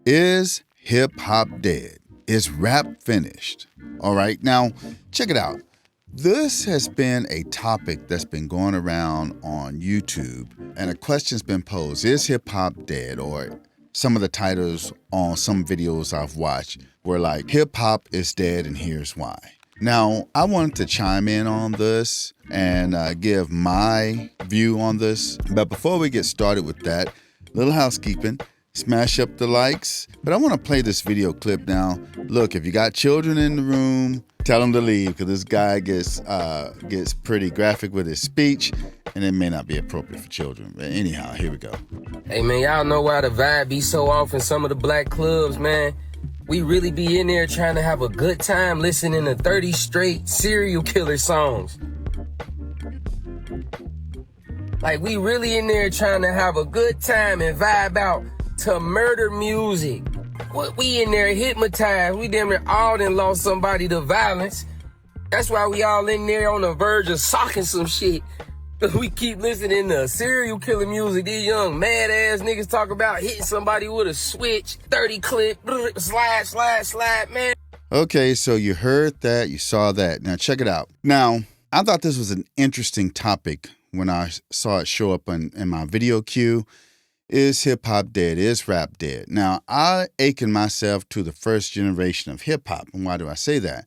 Is hip hop dead? Is rap finished? All right, now check it out. This has been a topic that's been going around on YouTube, and a question's been posed: is hip hop dead? Or some of the titles on some videos I've watched were like, hip hop is dead, and here's why. Now, I wanted to chime in on this and give my view on this. But before we get started with that, little housekeeping. Smash up the likes. But I want to play this video clip now. Look, if you got children in the room, tell them to leave because this guy gets pretty graphic with his speech, and it may not be appropriate for children. But anyhow, here we go. Hey man, y'all know why the vibe be so off in some of the black clubs, man. We really be in there trying to have a good time listening to 30 straight serial killer songs. Like, we really in there trying to have a good time and vibe out to murder music. What we in there hypnotized. We damn near all done lost somebody to violence. That's why we all in there on the verge of socking some shit. Cause we keep listening to serial killer music. These young mad ass niggas talk about hitting somebody with a switch, 30 clip, slide, man. Okay, so you heard that, you saw that. Now check it out. Now, I thought this was an interesting topic when I saw it show up in my video queue. Is hip hop dead? Is rap dead? Now, I akin myself to the first generation of hip hop. And why do I say that?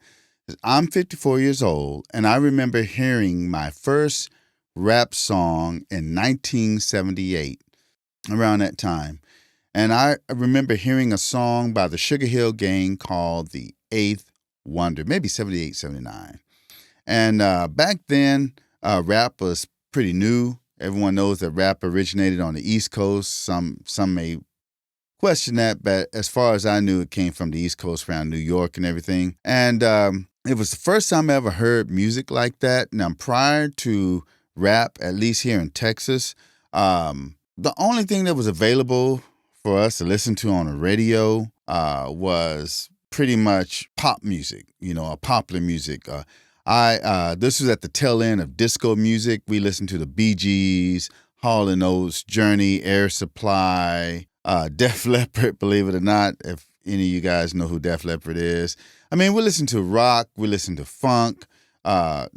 I'm 54 years old, and I remember hearing my first rap song in 1978, around that time. And I remember hearing a song by the Sugar Hill Gang called The Eighth Wonder, maybe 78, 79. And back then, rap was pretty new. Everyone knows that rap originated on the East Coast. Some may question that, but as far as I knew, it came from the East Coast around New York and everything. And it was the first time I ever heard music like that. Now, prior to rap, at least here in Texas, the only thing that was available for us to listen to on the radio was pretty much pop music, popular music. This was at the tail end of disco music. We listened to the Bee Gees, Hall & Oates, Journey, Air Supply, Def Leppard, believe it or not, if any of you guys know who Def Leppard is. I mean, we listened to rock, we listened to funk, Cameo,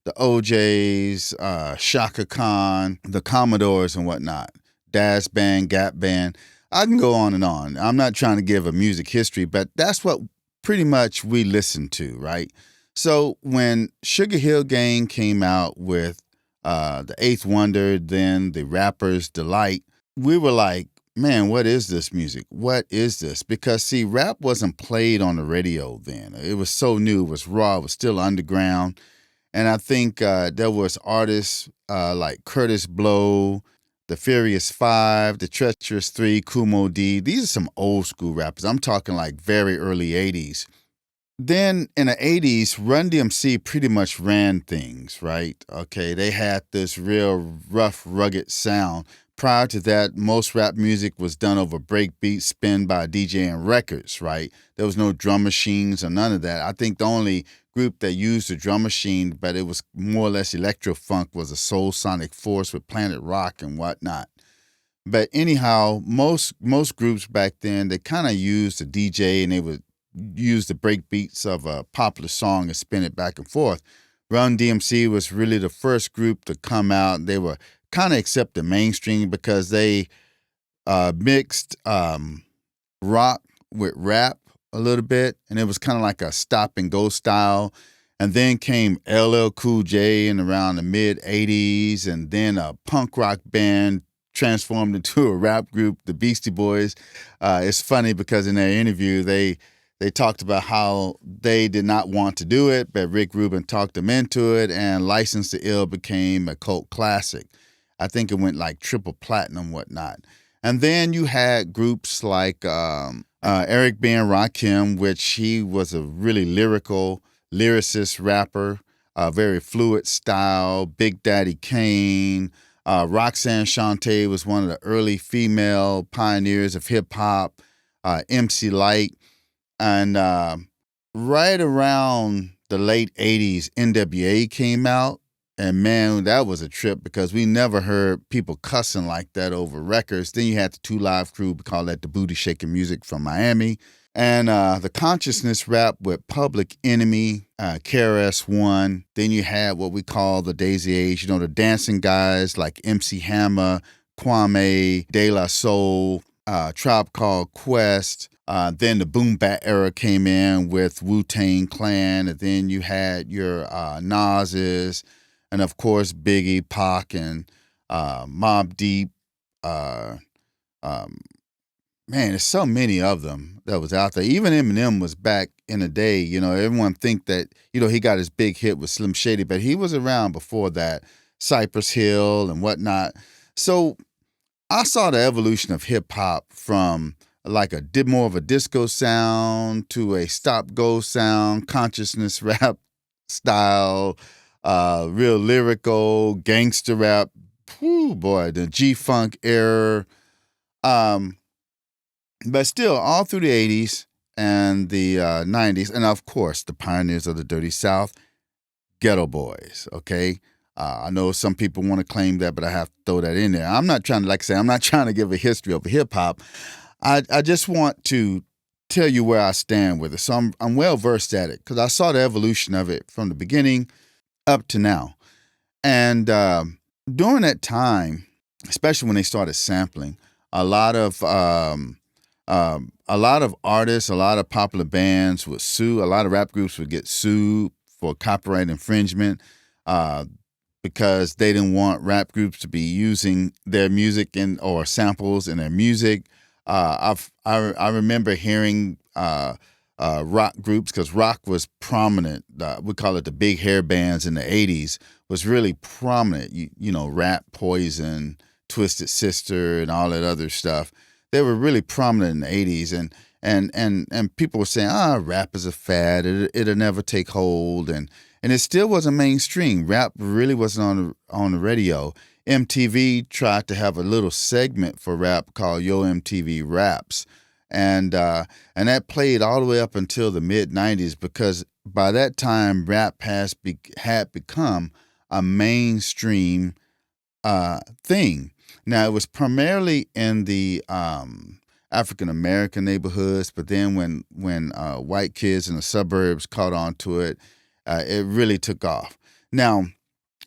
the OJs, Shaka Khan, the Commodores and whatnot, Daz Band, Gap Band. I can go on and on. I'm not trying to give a music history, but that's what pretty much we listened to, right? So when Sugar Hill Gang came out with The Eighth Wonder, then the Rapper's Delight, we were like, man, what is this music? What is this? Because, see, rap wasn't played on the radio then. It was so new. It was raw. It was still underground. And I think there was artists like Curtis Blow, the Furious Five, the Treacherous Three, Kumo D. These are some old school rappers. I'm talking like very early 80s. Then in the 80s, Run DMC pretty much ran things, right? Okay, they had this real rough, rugged sound. Prior to that, most rap music was done over breakbeats, spin by DJ and records, right? There was no drum machines or none of that. I think the only group that used the drum machine, but it was more or less electro funk, was a Soul Sonic Force with Planet Rock and whatnot. But anyhow, most groups back then, they kind of used the DJ and they would use the break beats of a popular song and spin it back and forth. Run DMC was really the first group to come out. They were kind of accept the mainstream because they mixed rock with rap a little bit, and it was kind of like a stop and go style. And then came LL Cool J in around the mid 80s, and then a punk rock band transformed into a rap group, the Beastie Boys. It's funny because in their interview, they talked about how they did not want to do it, but Rick Rubin talked them into it, and License to Ill became a cult classic. I think it went like triple platinum, whatnot. And then you had groups like Eric B. and Rakim, which he was a really lyrical lyricist rapper, very fluid style. Big Daddy Kane, Roxanne Shante was one of the early female pioneers of hip hop. MC Lyte, and right around the late '80s, NWA came out, And man, that was a trip because we never heard people cussing like that over records. Then you had the 2 Live Crew, we call that the Booty Shaking Music from Miami. And the consciousness rap with Public Enemy, KRS-One. Then you had what we call the Daisy Age, the dancing guys like MC Hammer, Kwame, De La Soul, Tribe Called Quest. Then the boom bap era came in with Wu-Tang Clan. And then you had your Nas's, and of course Biggie, Pac, and Mobb Deep. Man, there's so many of them that was out there. Even Eminem was back in the day. Everyone think that, he got his big hit with Slim Shady, but he was around before that, Cypress Hill and whatnot. So I saw the evolution of hip hop from like more of a disco sound to a stop-go sound, consciousness rap style, real lyrical, gangster rap. Whew, boy, the G-Funk era. But still, all through the 80s and the 90s, and of course, the pioneers of the Dirty South, Ghetto Boys, okay? I know some people want to claim that, but I have to throw that in there. I'm not trying to give a history of hip-hop. I just want to tell you where I stand with it. So I'm well-versed at it because I saw the evolution of it from the beginning up to now. And during that time, especially when they started sampling, a lot of artists, a lot of popular bands would sue. A lot of rap groups would get sued for copyright infringement because they didn't want rap groups to be using their music or samples in their music. I remember hearing rock groups, because rock was prominent. We call it the big hair bands in the 80s, was really prominent. Rat Poison, Twisted Sister, and all that other stuff. They were really prominent in the 80s, and people were saying, rap is a fad. It'll never take hold, and it still wasn't mainstream. Rap really wasn't on the radio. MTV tried to have a little segment for rap called Yo MTV Raps, and that played all the way up until the mid 90s, because by that time rap had become a mainstream thing. Now, it was primarily in the African American neighborhoods, but then when white kids in the suburbs caught on to it, it really took off. Now,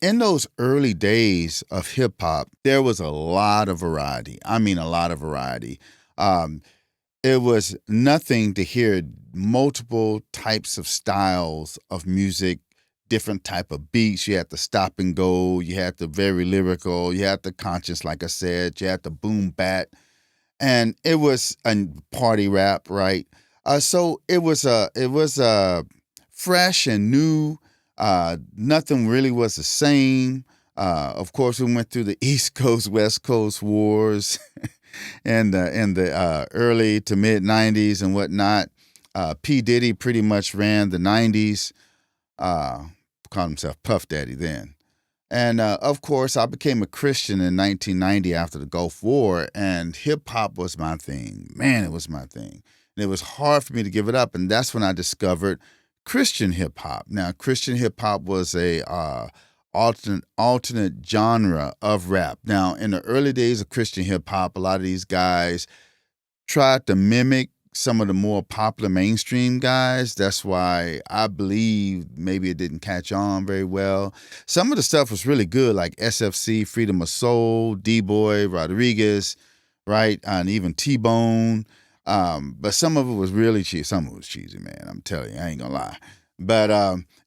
in those early days of hip hop, there was a lot of variety. I mean, a lot of variety. It was nothing to hear multiple types of styles of music, different type of beats. You had the stop and go, you had the very lyrical, you had the conscious, like I said, you had the boom bap, and it was a party rap, right? So it was fresh and new. Nothing really was the same. Of course, we went through the East Coast, West Coast wars in the early to mid 90s and whatnot. P. Diddy pretty much ran the 90s. Called himself Puff Daddy then. And of course, I became a Christian in 1990 after the Gulf War, and hip hop was my thing. Man, it was my thing. And it was hard for me to give it up. And that's when I discovered Christian hip hop. Now, Christian hip hop was a alternate genre of rap. Now, in the early days of Christian hip hop, a lot of these guys tried to mimic some of the more popular mainstream guys. That's why I believe maybe it didn't catch on very well. Some of the stuff was really good, like SFC, Freedom of Soul, D-Boy, Rodriguez, right? And even T-Bone. But some of it was really cheesy. Some of it was cheesy, man. I'm telling you, I ain't gonna lie. But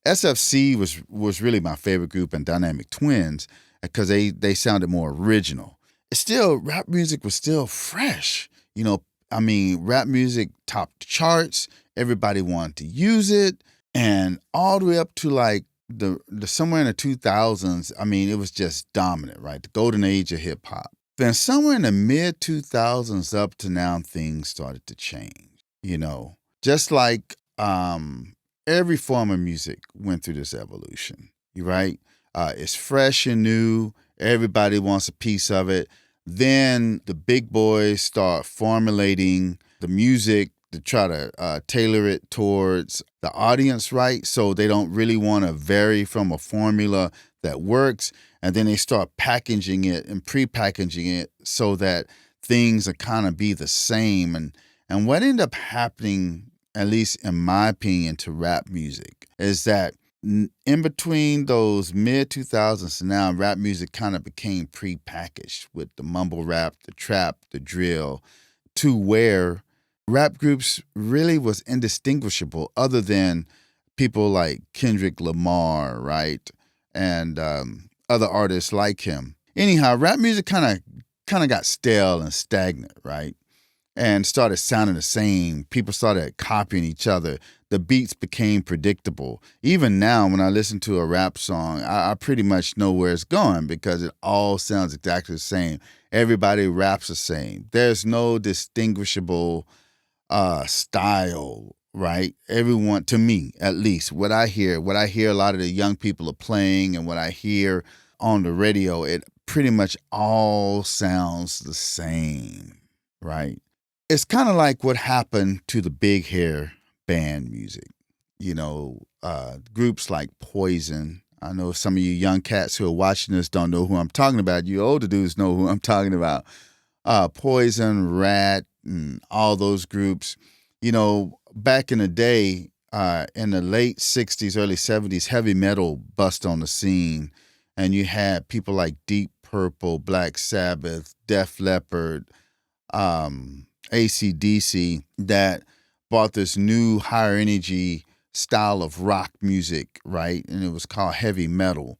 SFC was really my favorite group, and Dynamic Twins, because they sounded more original. Rap music was still fresh. Rap music topped the charts. Everybody wanted to use it, and all the way up to like the somewhere in the 2000s. It was just dominant, right? The golden age of hip hop. Then somewhere in the mid 2000s up to now, things started to change. Just like every form of music went through this evolution. Right? It's fresh and new. Everybody wants a piece of it. Then the big boys start formulating the music to try to tailor it towards the audience, right? So they don't really want to vary from a formula that works, and then they start packaging it and pre-packaging it so that things are kind of be the same. And what ended up happening, at least in my opinion, to rap music is that in between those mid 2000s and now, rap music kind of became pre-packaged with the mumble rap, the trap, the drill, to where rap groups really was indistinguishable other than people like Kendrick Lamar, right? And other artists like him. Anyhow, rap music kind of got stale and stagnant, right? And started sounding the same. People started copying each other. The beats became predictable. Even now, when I listen to a rap song, I pretty much know where it's going because it all sounds exactly the same. Everybody raps the same. There's no distinguishable style, right? Everyone, to me at least, what I hear a lot of the young people are playing and what I hear on the radio, it pretty much all sounds the same, right? It's kind of like what happened to the big hair band music. Groups like Poison. I know some of you young cats who are watching this don't know who I'm talking about. You older dudes know who I'm talking about. Poison, Rat, and all those groups. Back in the day, in the late 60s, early 70s, heavy metal bust on the scene. And you had people like Deep Purple, Black Sabbath, Def Leppard, AC/DC that brought this new higher energy style of rock music, right? And it was called heavy metal.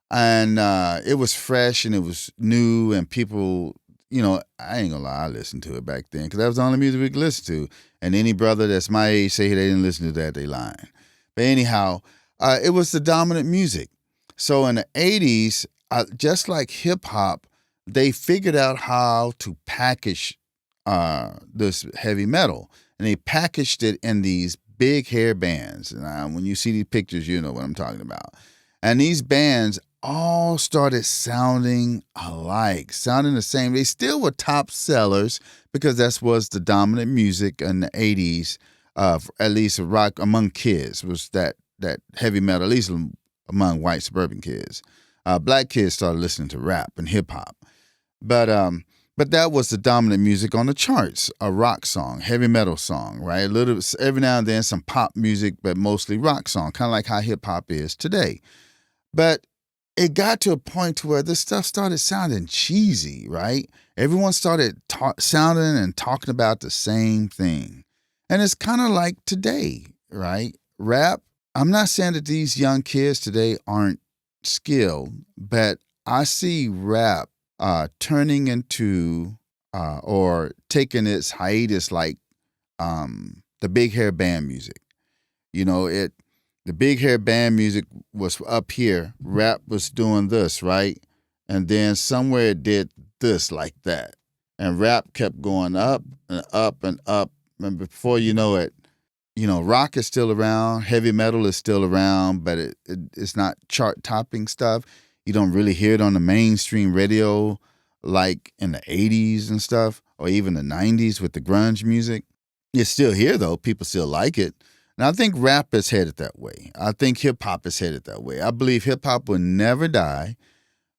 And it was fresh and it was new and people, I ain't gonna lie, I listened to it back then because that was the only music we could listen to. And any brother that's my age say they didn't listen to that, they lying. But anyhow, it was the dominant music. So in the 80s, just like hip hop, they figured out how to package this heavy metal, and they packaged it in these big hair bands. And when you see these pictures, you know what I'm talking about. And these bands all started sounding alike, sounding the same. They still were top sellers because that was the dominant music in the 80s, at least rock among kids, was that heavy metal, at least among white suburban kids. Black kids started listening to rap and hip hop. But that was the dominant music on the charts, a rock song, heavy metal song, right? A little, every now and then some pop music, but mostly rock song, kind of like how hip hop is today. But it got to a point to where this stuff started sounding cheesy, right? Everyone started sounding and talking about the same thing. And it's kind of like today, right? Rap, I'm not saying that these young kids today aren't skilled, but I see rap turning into or taking its hiatus like the big hair band music. The big hair band music was up here. Rap was doing this, right? And then somewhere it did this like that. And rap kept going up and up and up. And before you know it, rock is still around, heavy metal is still around, but it's not chart-topping stuff. You don't really hear it on the mainstream radio like in the 80s and stuff, or even the 90s with the grunge music. It's still here, though. People still like it. And I think rap is headed that way. I think hip-hop is headed that way. I believe hip-hop will never die,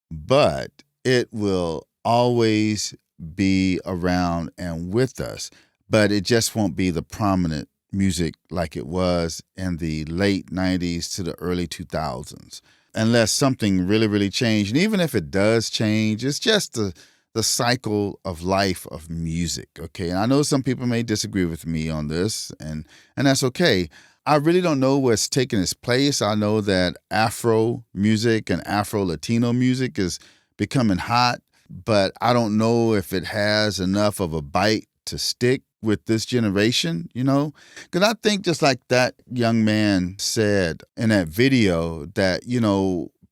but it will always be around and with us. But it just won't be the prominent music like it was in the late 90s to the early 2000s. Unless something really, really changed. And even if it does change, it's just the cycle of life of music, okay? And I know some people may disagree with me on this, and that's okay. I really don't know what's taking its place. I know that Afro music and Afro-Latino music is becoming hot, but I don't know if it has enough of a bite to stick with this generation, Because I think just like that young man said in that video that,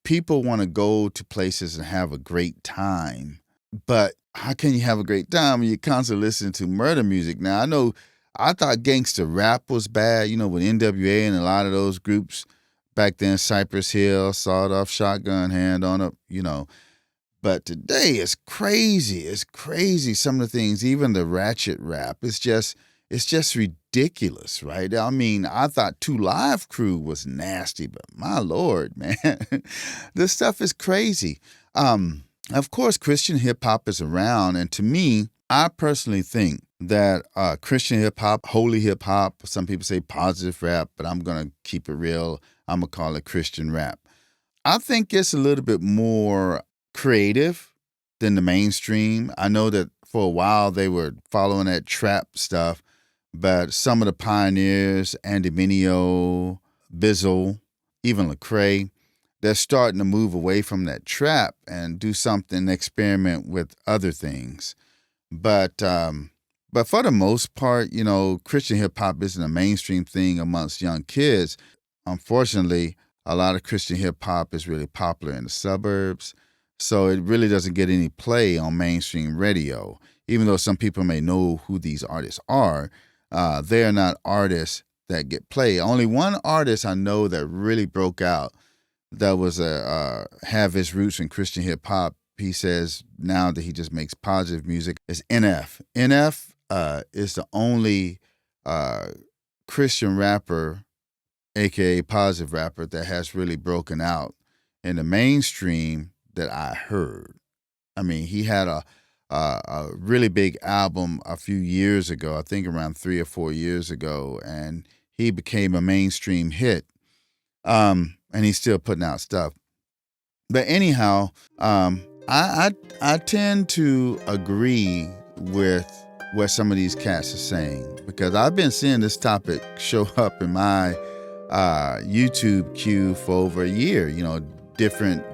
people want to go to places and have a great time. But how can you have a great time when you're constantly listening to murder music? Now, I thought gangster rap was bad, with NWA and a lot of those groups back then, Cypress Hill, Sawed Off Shotgun, Hand on Up, But today it's crazy. It's crazy. Some of the things, even the ratchet rap, it's just, it's just ridiculous, right? I mean, I thought 2 Live Crew was nasty, but my Lord, man, this stuff is crazy. Of course, Christian hip hop is around, and to me, I personally think that Christian hip hop, holy hip hop, some people say positive rap, but I'm gonna keep it real. I'm gonna call it Christian rap. I think it's a little bit more creative than the mainstream. I know that for a while they were following that trap stuff, but some of the pioneers, Andy Mineo, Bizzle, even Lecrae, they're starting to move away from that trap and do something, experiment with other things. But for the most part, you know, Christian hip hop isn't a mainstream thing amongst young kids. Unfortunately, a lot of Christian hip hop is really popular in the suburbs, so it really doesn't get any play on mainstream radio. Even though some people may know who these artists are, they are not artists that get play. Only one artist I know that really broke out that was have his roots in Christian hip hop. He says now that he just makes positive music is NF. NF is the only Christian rapper, aka positive rapper, that has really broken out in the mainstream that I heard. I mean, he had a really big album a few years ago, I think around 3 or 4 years ago, and he became a mainstream hit. And he's still putting out stuff. But anyhow, I tend to agree with what some of these cats are saying, because I've been seeing this topic show up in my YouTube queue for over a year. You know, different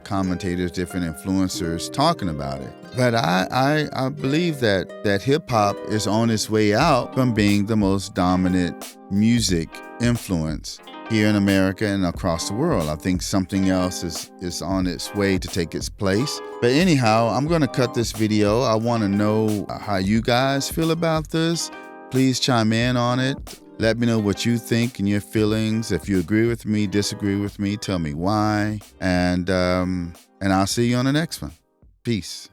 commentators, different influencers talking about it. But I believe that hip hop is on its way out from being the most dominant music influence here in America and across the world. I think something else is on its way to take its place. But anyhow, I'm going to cut this video. I want to know how you guys feel about this. Please chime in on it. Let me know what you think and your feelings. If you agree with me, disagree with me, tell me why. And I'll see you on the next one. Peace.